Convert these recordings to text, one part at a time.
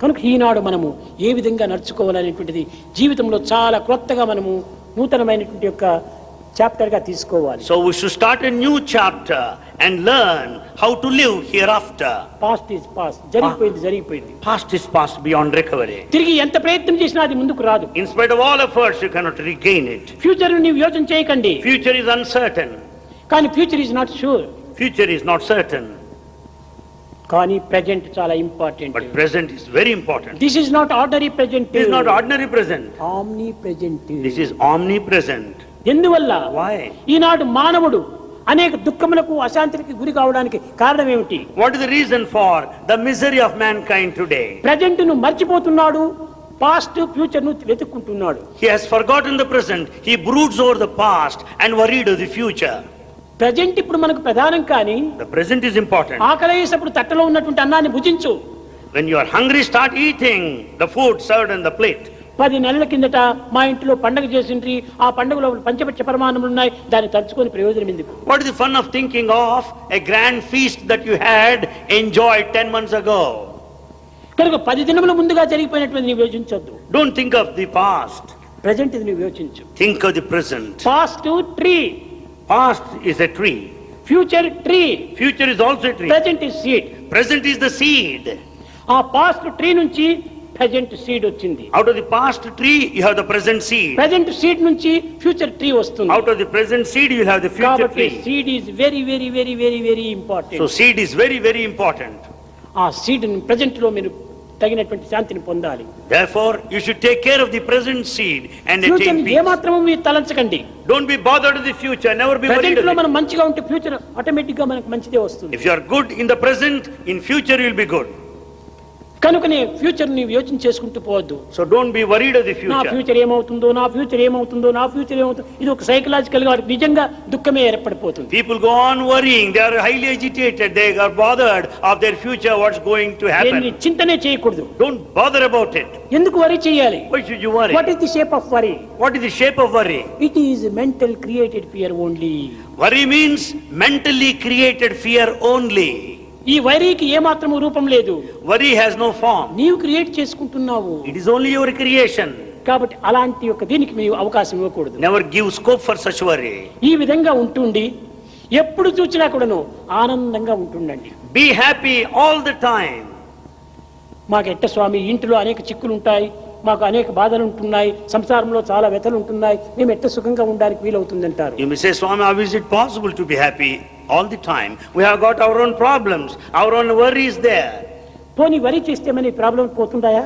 కనుక ఈనాడు మనము ఏ విధంగా నడుచుకోవాలనేటువంటిది జీవితంలో చాలా క్రొత్తగా మనము నూతనమైనటువంటి యొక్క చాప్టర్ గా తీసుకోవాలి. So we should start a new chapter and learn how to live hereafter. Past is past. జరిగిపోయింది. Past is past beyond recovery. తిరిగి ఎంత ప్రయత్నం చేసినా అది ముందుకు రాదు. In spite of all efforts you cannot regain it. Future ని యోచన చేయకండి. Future is uncertain. కానీ future is not sure. Future is not certain. కానీ ప్రెజెంట్ చాలా important. But present is very important. This is not ordinary present. This is not ordinary present. Omnipresent. This is omnipresent. ఎందువల్ల? Why? ఈనాడు మానవుడు అనేక దుఃఖములకు అశాంతికి గురి కావడానికి కారణం ఏమిటి? What is the reason for the misery of mankind today? Present ను మర్చిపోతున్నాడు, past future ను వెతుక్కుంటున్నాడు. He has forgotten the present. He broods over the past and worried of the future. Present ఇప్పుడు మనకు ప్రధానం, కానీ The present is important. ఆకలేసినప్పుడు తట్టలో ఉన్నటువంటి అన్నాన్ని భుజించు. When you are hungry, start eating the food served on the plate. 10 నెలల కిందట మా ఇంట్లో పండగ చేసిండ్రి, ఆ పండుగలో పంచపక్ష పరమాన్నములు ఉన్నాయి, దాన్ని తలుచుకొని ప్రయోజనం ఎందుకు? What is the fun of thinking of a grand feast that you had enjoyed 10 months ago? కనుక 10 దినముల ముందుగా జరిగిపోయినటువంటి నీవు యోచించొద్దు. Don't think of the past. Present ఇది నువ్వు యోచించు. Think of the present. Past tree. Past is a tree. Future tree. Future is also a tree. Present is seed. Present is the seed. ఆ past tree నుంచి present seed వచ్చింది. Out of the past tree you have the present seed. Present seed నుంచి future tree వస్తుంది. Out of the present seed you will have the future కాబట్టి tree. Seed is very very very very very important. So seed is very very important. ఆ seed ని present లో మీరు తగినటువంటి శాంతిని పొందాలి. Therefore you should take care of the present seed and future attain A peace. మాత్రము మీరు తలంచకండి. Don't be bothered with the future. Never be worried. Present లో మనం of it. మంచిగా ఉంటే ఫ్యూచర్ ఆటోమేటిక్ గా మనకు మంచిదే వస్తుంది. If you are good in the present, in future you will be good. కనుకనే ఫ్యూచర్ ని యోచన చేసుకుంటూ పోవద్దు. So don't be worried of the నా future. ఫ్యూచర్ ఏమవుతుందో, నా ఫ్యూచర్ ఏమవుతుందో, నా ఫ్యూచర్ ఏమవుతుందో, ఇది ఒక సైకలాజికల్ గా వారికి నిజంగా దుఃఖమే ఏర్పడిపోతుంది. People go on worrying. They are highly agitated. They are bothered of their future. What's going to దీన్ని happen? చింతనే చేయకూడదు. Don't bother about it. ఎందుకు వరీ చేయాలి? Why should you worry? What is the shape of worry? What is the shape of worry? It is mental created fear only. Worry means mentally created fear only. ఈ వరీకి ఏ మాత్రము రూపం లేదు. Worry has no form. నీవు create చేసుకుంటున్నావు. It is only your creation. కాబట్టి అలాంటి యొక్క దీనికి మీరు అవకాశం ఇవ్వకూడదు. Never give scope for such worry. ఈ విధంగా ఉంటుండి ఎప్పుడు చూసినా కూడాను ఆనందంగా ఉంటుండండి. Be happy all the time. మాకు ఎట్ట స్వామి ఇంటిలో అనేక చిక్కులు ఉంటాయి, మాకు అనేక బాధలు ఉంటున్నాయి, సంసారంలో చాలా వ్యతలు ఉంటున్నాయి, మేము ఎట్ట సుఖంగా ఉండడానికి వీలవుతుందంటారు. You may say, Swami, how is it possible to be happy all the time? We have got our own problems, our own worries there. పోనీ వరి చేస్తే మన problem పోతుంటాయా?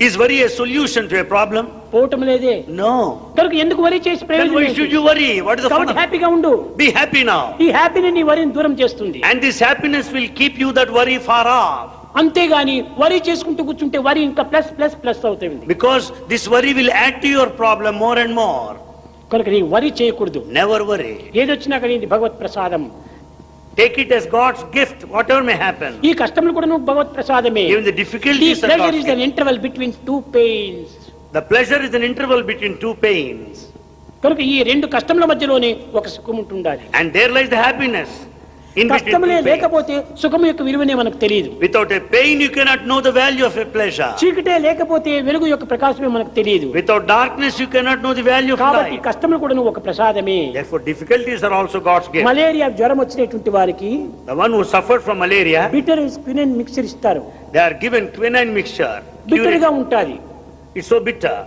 Is worry a solution to a problem? పోవటం లేదే. No. కనుక ఎందుకు వరి చేసి Then ప్రయోజనం why ఏంటి? should you worry? What is the fun కాబట్టి of it? హ్యాపీగా ఉండు. Be happy now. ఈ హ్యాపీని నీ వరిని దూరం చేస్తుంది. And this happiness will keep you that worry far off. అంతేగాని వరి చేసుకుంటూ కూర్చుంటే వరి ఇంకా ప్లస్ ప్లస్ ప్లస్ అవుతుంది. Because this worry will add to your problem more and more. కనుక నీ వరి చేయకూడదు. Never worry. ఏదొచ్చినా కానీ ఇది భగవత్ ప్రసాదం. Take it as God's gift, whatever may happen. ఈ కష్టములు కూడా నువ్వు భగవత్ ప్రసాదమే. Even the difficulties are pleasure God's is an gift. interval between two pains. The pleasure is an interval between two pains. కనుక ఈ రెండు కష్టముల మధ్యలోనే ఒక సుఖం ఉంటుండాలి. And there lies the happiness. In between కష్టములే two pains. లేకపోతే సుఖం యొక్క విలువనే మనకు తెలియదు. Without a pain you cannot know the value of a pleasure. చీకటే లేకపోతే వెలుగు యొక్క ప్రకాశమే మనకు తెలియదు. Without darkness you cannot know the value of కాబట్టి light. కష్టములు కూడా ఒక ప్రసాదమే. Therefore difficulties are also God's gift. Malaria జ్వరం వచ్చినటువంటి వారికి The one who suffered from malaria, bitter quinine mixture ఇస్తారు. they are given quinine mixture. Bitter గా ఉంటాది. It's so bitter.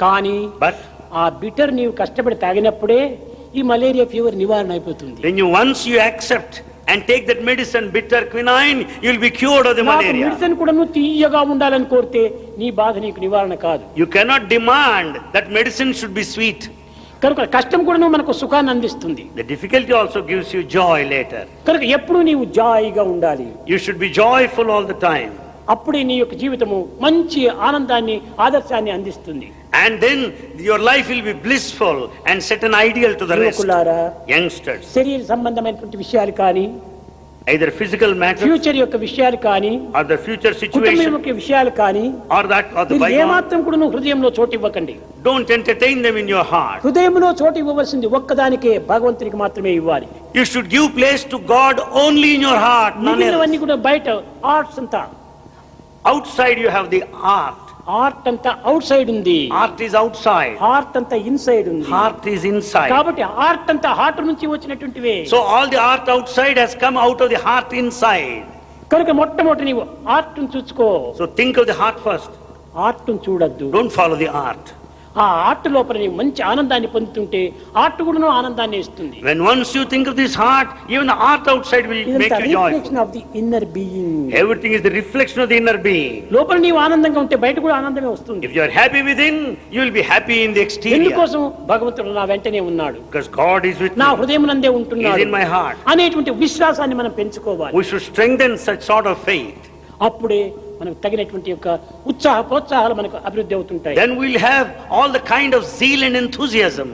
కానీ But ఆ బిటర్ నీవు కష్టపడి తాగినప్పుడే ఈ మలేరియా ఫీవర్ నివారణ అయిపోతుంది. when you once you accept and take that medicine, bitter quinine, you will be cured of the నాకు malaria. మెడిసిన్ కూడా నువ్వు తీయగా ఉండాలని కోరితే నీ బాధ నీకు నివారణ కాదు. You cannot demand that medicine should be sweet. కనుక కష్టం కూడా నువ్వు మనకు సుఖాన్ని అందిస్తుంది. The difficulty also gives you joy later. కనుక ఎప్పుడు నీవు జాయిగా ఉండాలి. You should be joyful all the time. అప్పుడే నీ యొక్క జీవితము మంచి ఆనందాన్ని ఆదర్శాన్ని అందిస్తుంది. And then your life will be blissful and set an ideal to the rest. యువకులారా, Youngsters, శరీర సంబంధమైనటువంటి విషయాలు కానీ, either physical matters ఫ్యూచర్ యొక్క విషయాలు కానీ, or the future కుటుంబం situation యొక్క విషయాలు కానీ, or that or the మీరు bygone, ఏమాత్రం కూడా నువ్వు హృదయంలో చోటు ఇవ్వకండి. don't entertain them in your heart. హృదయంలో చోటు ఇవ్వవలసింది ఒక్కదానికే, భగవంతునికి మాత్రమే ఇవ్వాలి. You should give place to God only in your heart, none మిగిలినవన్నీ else. కూడా బయట ఆర్ట్స్ అంతా Outside you have the art. Art అంతా అవుట్ సైడ్ ఉంది, Art is outside. హార్ట్ అంతా ఇన్సైడ్ ఉంది. Heart is inside. కాబట్టి ఆర్ట్ అంతా హార్ట్ నుంచి వచ్చినటువంటివే. So all the art outside has come out of the heart inside. కనుక మొట్టమొదటి నీవు ఆర్ట్ చూసుకో. So think of the heart first. Art చూడద్దు. Don't follow the art. ఆ ఆర్ట్ లోపల నీవు మంచి ఆనందాన్ని పొందుతుంటే ఆర్ట్ కూడా ఆనందాన్ని ఇస్తుంది. When once you think of this heart, even the art outside will make you joyful. Reflection of the inner being. Everything is the reflection of the inner being. లోపల నీవు ఆనందంగా ఉంటే బయట కూడా ఆనందమే వస్తుంది. If you are happy within, you will be happy in the exterior. ఎందుకోసం? భగవంతుడు నా వెంటనే ఉన్నాడు, Because God is with నా me. హృదయమునందే He ఉంటున్నాడు is in my heart. అనేటువంటి విశ్వాసాన్ని మనం పెంచుకోవాలి. We should strengthen such sort of faith. అప్పుడే మనకు తగినటువంటి యొక్క ఉత్సాహ ప్రోత్సాహాలు మనకు అభివృద్ధి అవుతుంటాయి. Then we'll have all the kind of zeal and enthusiasm.